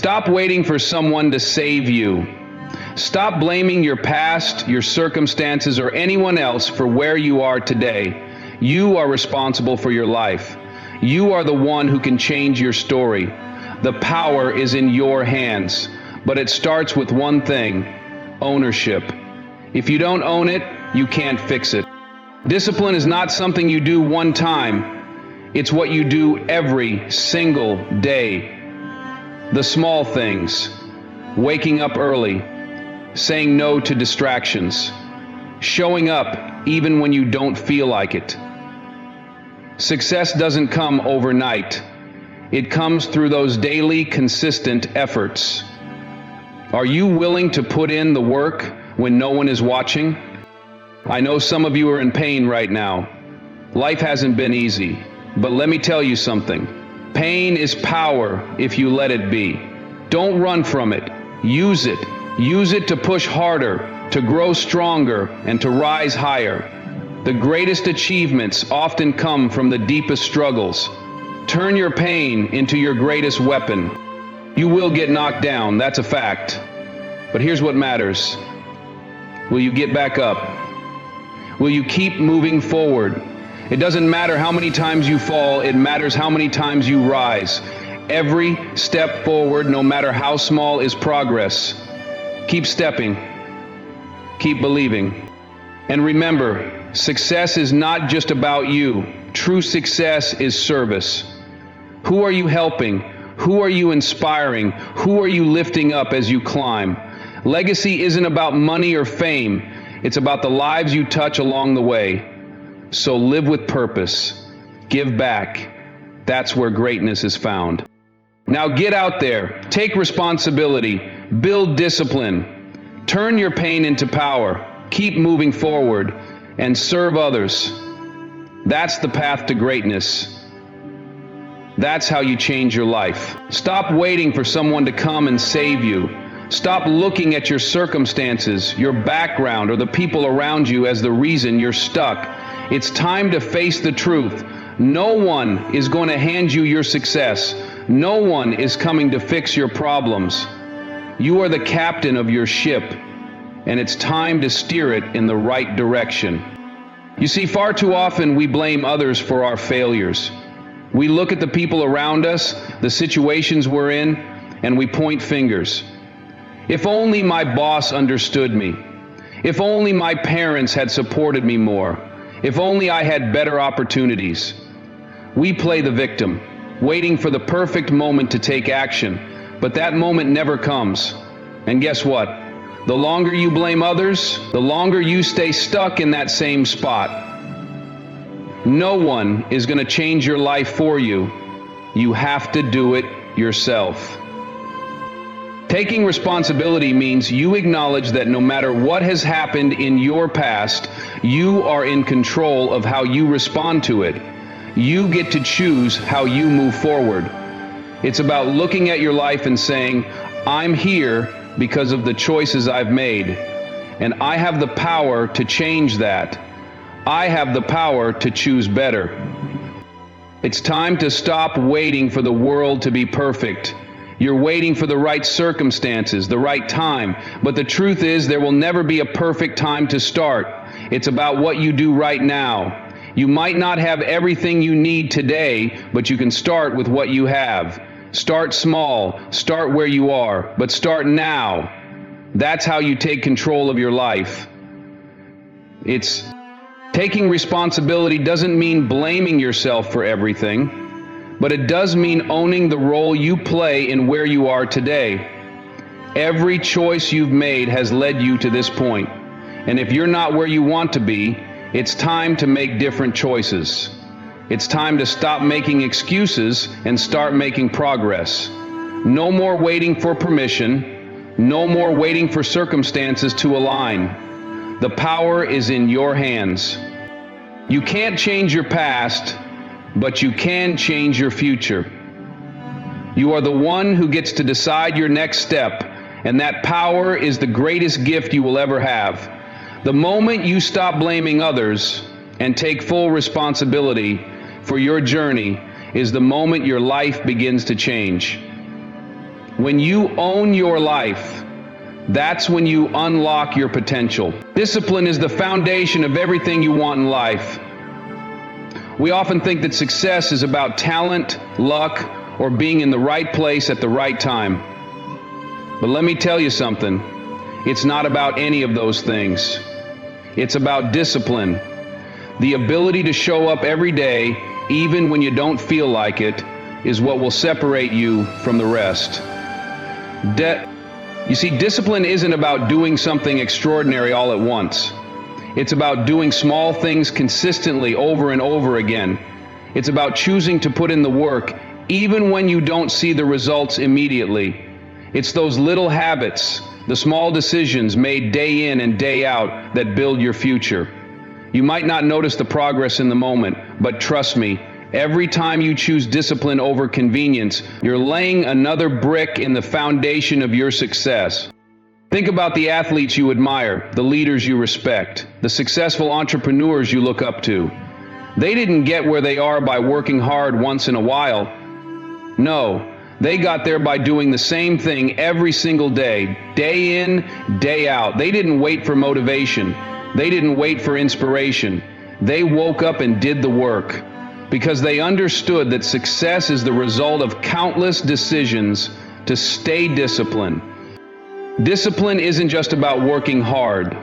Stop waiting for someone to save you. Stop blaming your past, your circumstances, or anyone else for where you are today. You are responsible for your life. You are the one who can change your story. The power is in your hands, but it starts with one thing: ownership. If you don't own it, you can't fix it. Discipline is not something you do one time. It's what you do every single day. The small things: waking up early, saying no to distractions, showing up even when you don't feel like it. Success doesn't come overnight. It comes through those daily, consistent efforts. Are you willing to put in the work when no one is watching? I know some of you are in pain right now. Life hasn't been easy, but let me tell you something. Pain is power if you let it be. Don't run from it. Use it. Use it to push harder, to grow stronger, and to rise higher. The greatest achievements often come from the deepest struggles. Turn your pain into your greatest weapon. You will get knocked down, that's a fact. But here's what matters. Will you get back up? Will you keep moving forward? It doesn't matter how many times you fall, it matters how many times you rise. Every step forward, no matter how small, is progress. Keep stepping. Keep believing. And remember, success is not just about you. True success is service. Who are you helping? Who are you inspiring? Who are you lifting up as you climb? Legacy isn't about money or fame. It's about the lives you touch along the way. So live with purpose. Give back. That's where greatness is found. Now get out there. Take responsibility. Build discipline. Turn your pain into power. Keep moving forward and serve others. That's the path to greatness. That's how you change your life. Stop waiting for someone to come and save you. Stop looking at your circumstances, your background, or the people around you as the reason you're stuck. It's time to face the truth. No one is going to hand you your success. No one is coming to fix your problems. You are the captain of your ship, and it's time to steer it in the right direction. You see, far too often we blame others for our failures. We look at the people around us, the situations we're in, and we point fingers. If only my boss understood me. If only my parents had supported me more. If only I had better opportunities. We play the victim, waiting for the perfect moment to take action, but that moment never comes. And guess what? The longer you blame others, the longer you stay stuck in that same spot. No one is going to change your life for you. You have to do it yourself. Taking responsibility means you acknowledge that no matter what has happened in your past, you are in control of how you respond to it. You get to choose how you move forward. It's about looking at your life and saying, I'm here because of the choices I've made, and I have the power to change that. I have the power to choose better. It's time to stop waiting for the world to be perfect. You're waiting for the right circumstances, the right time. But the truth is, there will never be a perfect time to start. It's about what you do right now. You might not have everything you need today, but you can start with what you have. Start small, start where you are, but start now. That's how you take control of your life. Taking responsibility doesn't mean blaming yourself for everything, but it does mean owning the role you play in where you are today. Every choice you've made has led you to this point, and if you're not where you want to be, it's time to make different choices. It's time to stop making excuses and start making progress. No more waiting for permission. No more waiting for circumstances to align. The power is in your hands. You can't change your past, but you can change your future. You are the one who gets to decide your next step, and that power is the greatest gift you will ever have. The moment you stop blaming others and take full responsibility for your journey is the moment your life begins to change. When you own your life, that's when you unlock your potential. Discipline is the foundation of everything you want in life. We often think that success is about talent, luck, or being in the right place at the right time. But let me tell you something. It's not about any of those things. It's about discipline. The ability to show up every day, even when you don't feel like it, is what will separate you from the rest. You see, discipline isn't about doing something extraordinary all at once. It's about doing small things consistently over and over again. It's about choosing to put in the work, even when you don't see the results immediately. It's those little habits, the small decisions made day in and day out that build your future. You might not notice the progress in the moment, but trust me, every time you choose discipline over convenience, you're laying another brick in the foundation of your success. Think about the athletes you admire, the leaders you respect, the successful entrepreneurs you look up to. They didn't get where they are by working hard once in a while. No, they got there by doing the same thing every single day in, day out. They didn't wait for motivation. They didn't wait for inspiration. They woke up and did the work, because they understood that success is the result of countless decisions to stay disciplined. Discipline isn't just about working hard.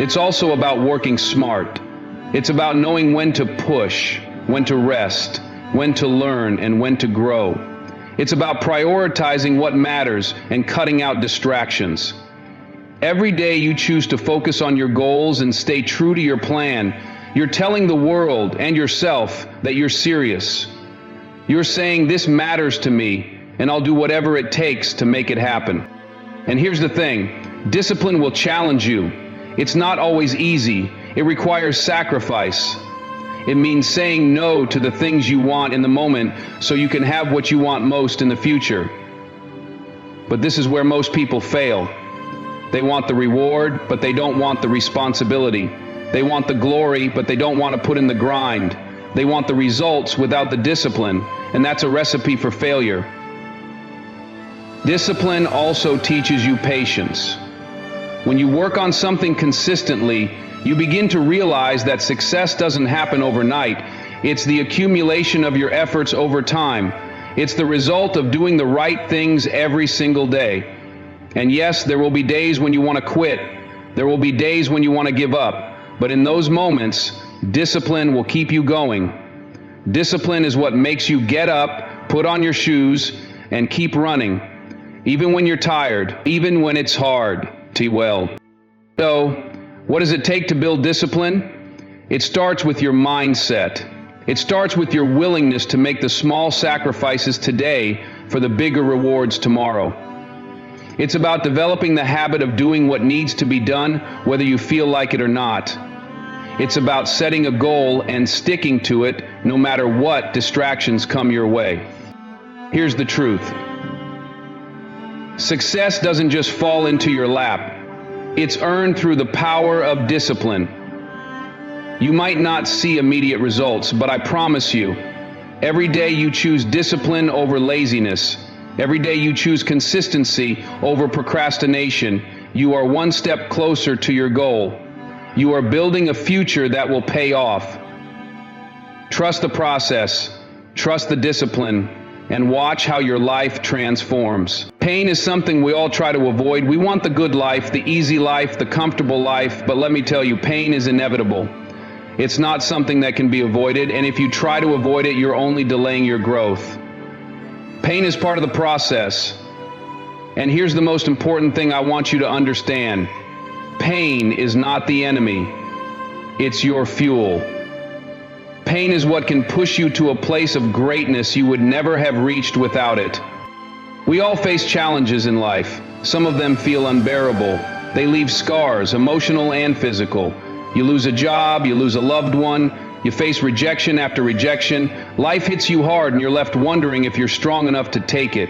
It's also about working smart. It's about knowing when to push, when to rest, when to learn, and when to grow. It's about prioritizing what matters and cutting out distractions. Every day you choose to focus on your goals and stay true to your plan, you're telling the world and yourself that you're serious. You're saying, this matters to me, and I'll do whatever it takes to make it happen. And here's the thing, discipline will challenge you. It's not always easy. It requires sacrifice. It means saying no to the things you want in the moment so you can have what you want most in the future. But this is where most people fail. They want the reward, but they don't want the responsibility. They want the glory, but they don't want to put in the grind. They want the results without the discipline, and that's a recipe for failure. Discipline also teaches you patience. When you work on something consistently, you begin to realize that success doesn't happen overnight. It's the accumulation of your efforts over time. It's the result of doing the right things every single day. And yes, there will be days when you want to quit. There will be days when you want to give up. But in those moments, discipline will keep you going. Discipline is what makes you get up, put on your shoes, and keep running. Even when you're tired, even when it's hard. Well. So, what does it take to build discipline? It starts with your mindset. It starts with your willingness to make the small sacrifices today for the bigger rewards tomorrow. It's about developing the habit of doing what needs to be done, whether you feel like it or not. It's about setting a goal and sticking to it, no matter what distractions come your way. Here's the truth. Success doesn't just fall into your lap. It's earned through the power of discipline. You might not see immediate results, but I promise you, every day you choose discipline over laziness, every day you choose consistency over procrastination, you are one step closer to your goal. You are building a future that will pay off. Trust the process, trust the discipline, and watch how your life transforms. Pain is something we all try to avoid. We want the good life, the easy life, the comfortable life, but let me tell you, pain is inevitable. It's not something that can be avoided, and if you try to avoid it, you're only delaying your growth. Pain is part of the process. And here's the most important thing I want you to understand. Pain is not the enemy. It's your fuel. Pain is what can push you to a place of greatness you would never have reached without it. We all face challenges in life. Some of them feel unbearable. They leave scars, emotional and physical. You lose a job, you lose a loved one, you face rejection after rejection. Life hits you hard and you're left wondering if you're strong enough to take it.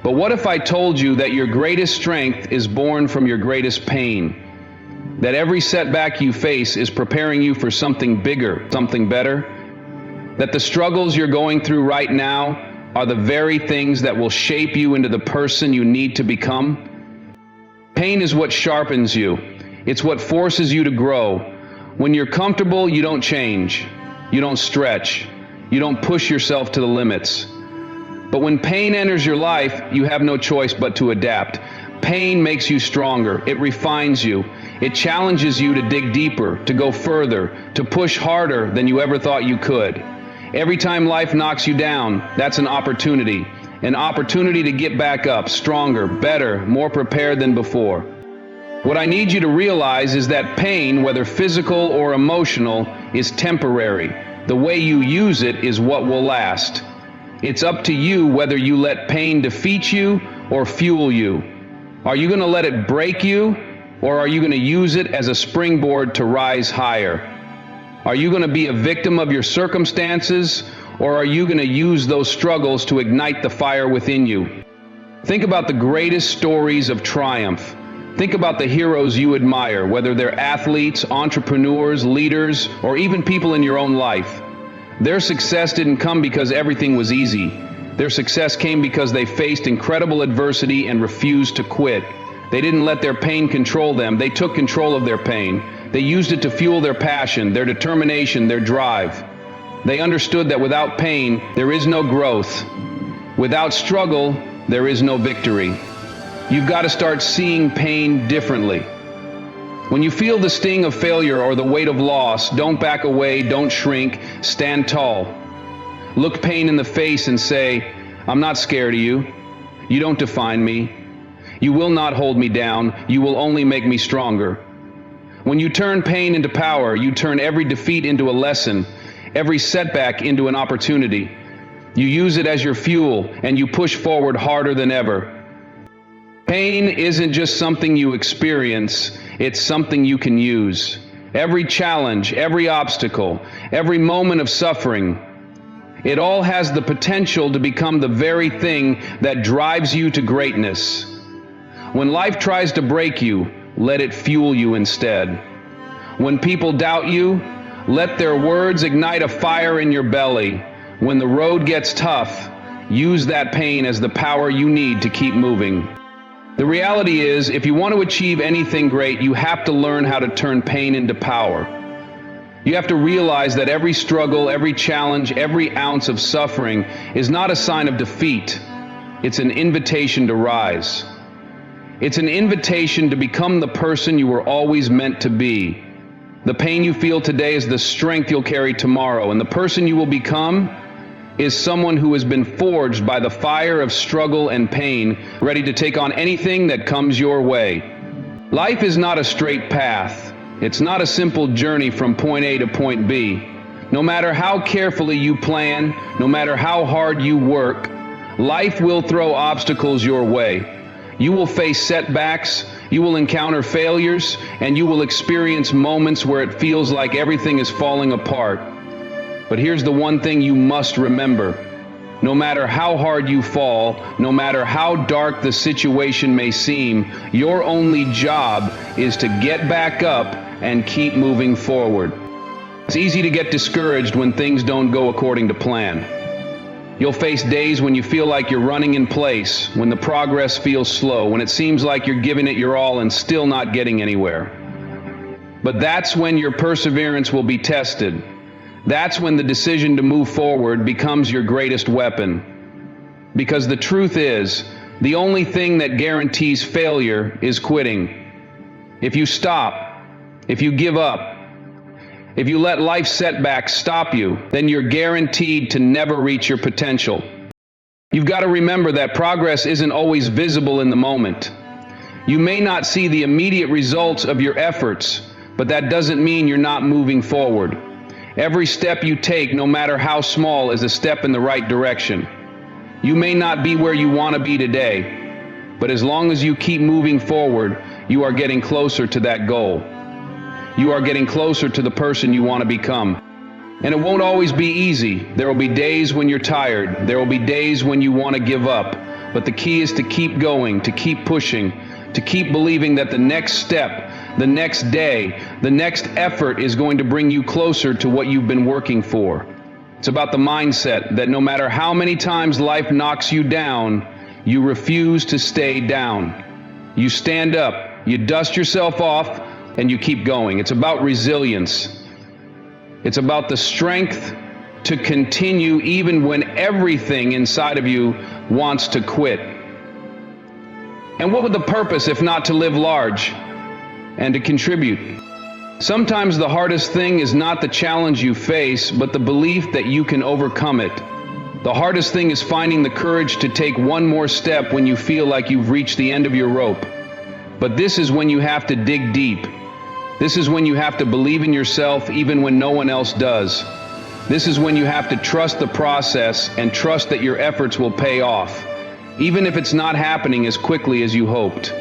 But what if I told you that your greatest strength is born from your greatest pain? That every setback you face is preparing you for something bigger, something better? That the struggles you're going through right now are the very things that will shape you into the person you need to become? Pain is what sharpens you. It's what forces you to grow. When you're comfortable, you don't change. You don't stretch. You don't push yourself to the limits. But when pain enters your life, you have no choice but to adapt. Pain makes you stronger. It refines you. It challenges you to dig deeper, to go further, to push harder than you ever thought you could. Every time life knocks you down, that's an opportunity to get back up, stronger, better, more prepared than before. What I need you to realize is that pain, whether physical or emotional, is temporary. The way you use it is what will last. It's up to you whether you let pain defeat you or fuel you. Are you going to let it break you, or are you going to use it as a springboard to rise higher? Are you going to be a victim of your circumstances, or are you going to use those struggles to ignite the fire within you? Think about the greatest stories of triumph. Think about the heroes you admire, whether they're athletes, entrepreneurs, leaders, or even people in your own life. Their success didn't come because everything was easy. Their success came because they faced incredible adversity and refused to quit. They didn't let their pain control them. They took control of their pain. They used it to fuel their passion, their determination, their drive. They understood that without pain, there is no growth. Without struggle, there is no victory. You've got to start seeing pain differently. When you feel the sting of failure or the weight of loss, don't back away, don't shrink, stand tall. Look pain in the face and say, I'm not scared of you. You don't define me. You will not hold me down. You will only make me stronger. When you turn pain into power, you turn every defeat into a lesson, every setback into an opportunity. You use it as your fuel, and you push forward harder than ever. Pain isn't just something you experience, it's something you can use. Every challenge, every obstacle, every moment of suffering, it all has the potential to become the very thing that drives you to greatness. When life tries to break you, let it fuel you instead. When people doubt you, let their words ignite a fire in your belly. When the road gets tough, use that pain as the power you need to keep moving. The reality is, if you want to achieve anything great, you have to learn how to turn pain into power. You have to realize that every struggle, every challenge, every ounce of suffering is not a sign of defeat. It's an invitation to rise. It's an invitation to become the person you were always meant to be. The pain you feel today is the strength you'll carry tomorrow, and the person you will become is someone who has been forged by the fire of struggle and pain, ready to take on anything that comes your way. Life is not a straight path. It's not a simple journey from point A to point B. No matter how carefully you plan, no matter how hard you work, life will throw obstacles your way. You will face setbacks, you will encounter failures, and you will experience moments where it feels like everything is falling apart. But here's the one thing you must remember. No matter how hard you fall, no matter how dark the situation may seem, your only job is to get back up and keep moving forward. It's easy to get discouraged when things don't go according to plan. You'll face days when you feel like you're running in place, when the progress feels slow, when it seems like you're giving it your all and still not getting anywhere. But that's when your perseverance will be tested. That's when the decision to move forward becomes your greatest weapon. Because the truth is, the only thing that guarantees failure is quitting. If you stop, if you give up, if you let life's setbacks stop you, then you're guaranteed to never reach your potential. You've got to remember that progress isn't always visible in the moment. You may not see the immediate results of your efforts, but that doesn't mean you're not moving forward. Every step you take, no matter how small, is a step in the right direction. You may not be where you want to be today, but as long as you keep moving forward, you are getting closer to that goal. You are getting closer to the person you want to become. And it won't always be easy. There will be days when you're tired. There will be days when you want to give up. But the key is to keep going, to keep pushing, to keep believing that the next step, the next day, the next effort is going to bring you closer to what you've been working for. It's about the mindset that no matter how many times life knocks you down, you refuse to stay down. You stand up, you dust yourself off, and you keep going. It's about resilience. It's about the strength to continue even when everything inside of you wants to quit. And what would the purpose if not to live large and to contribute? Sometimes the hardest thing is not the challenge you face, but the belief that you can overcome it. The hardest thing is finding the courage to take one more step when you feel like you've reached the end of your rope. But this is when you have to dig deep. This is when you have to believe in yourself even when no one else does. This is when you have to trust the process and trust that your efforts will pay off, even if it's not happening as quickly as you hoped.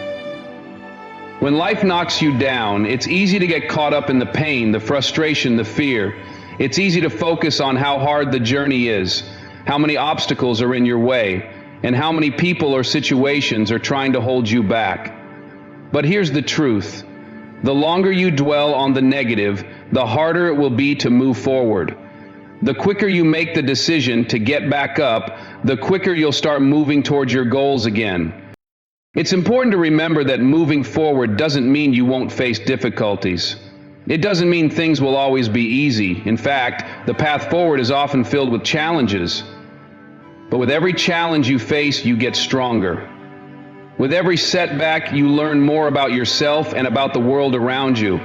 When life knocks you down, it's easy to get caught up in the pain, the frustration, the fear. It's easy to focus on how hard the journey is, how many obstacles are in your way, and how many people or situations are trying to hold you back. But here's the truth. The longer you dwell on the negative, the harder it will be to move forward. The quicker you make the decision to get back up, the quicker you'll start moving towards your goals again. It's important to remember that moving forward doesn't mean you won't face difficulties. It doesn't mean things will always be easy. In fact, the path forward is often filled with challenges. But with every challenge you face, you get stronger. With every setback, you learn more about yourself and about the world around you.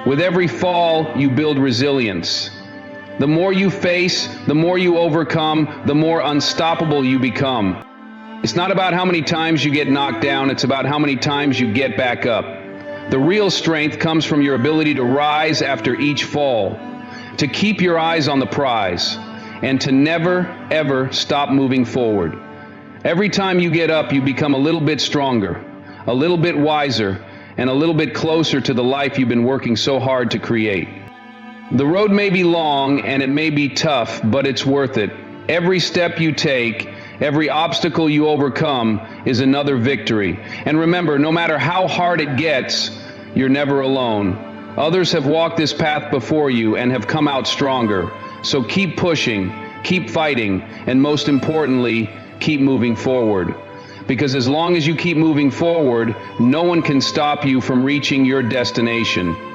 With every fall, you build resilience. The more you face, the more you overcome, the more unstoppable you become. It's not about how many times you get knocked down, it's about how many times you get back up. The real strength comes from your ability to rise after each fall, to keep your eyes on the prize, and to never, ever stop moving forward. Every time you get up, you become a little bit stronger, a little bit wiser, and a little bit closer to the life you've been working so hard to create. The road may be long and it may be tough, but it's worth it. Every step you take, every obstacle you overcome is another victory. And remember, no matter how hard it gets, you're never alone. Others have walked this path before you and have come out stronger. So keep pushing, keep fighting, and most importantly, keep moving forward. Because as long as you keep moving forward, no one can stop you from reaching your destination.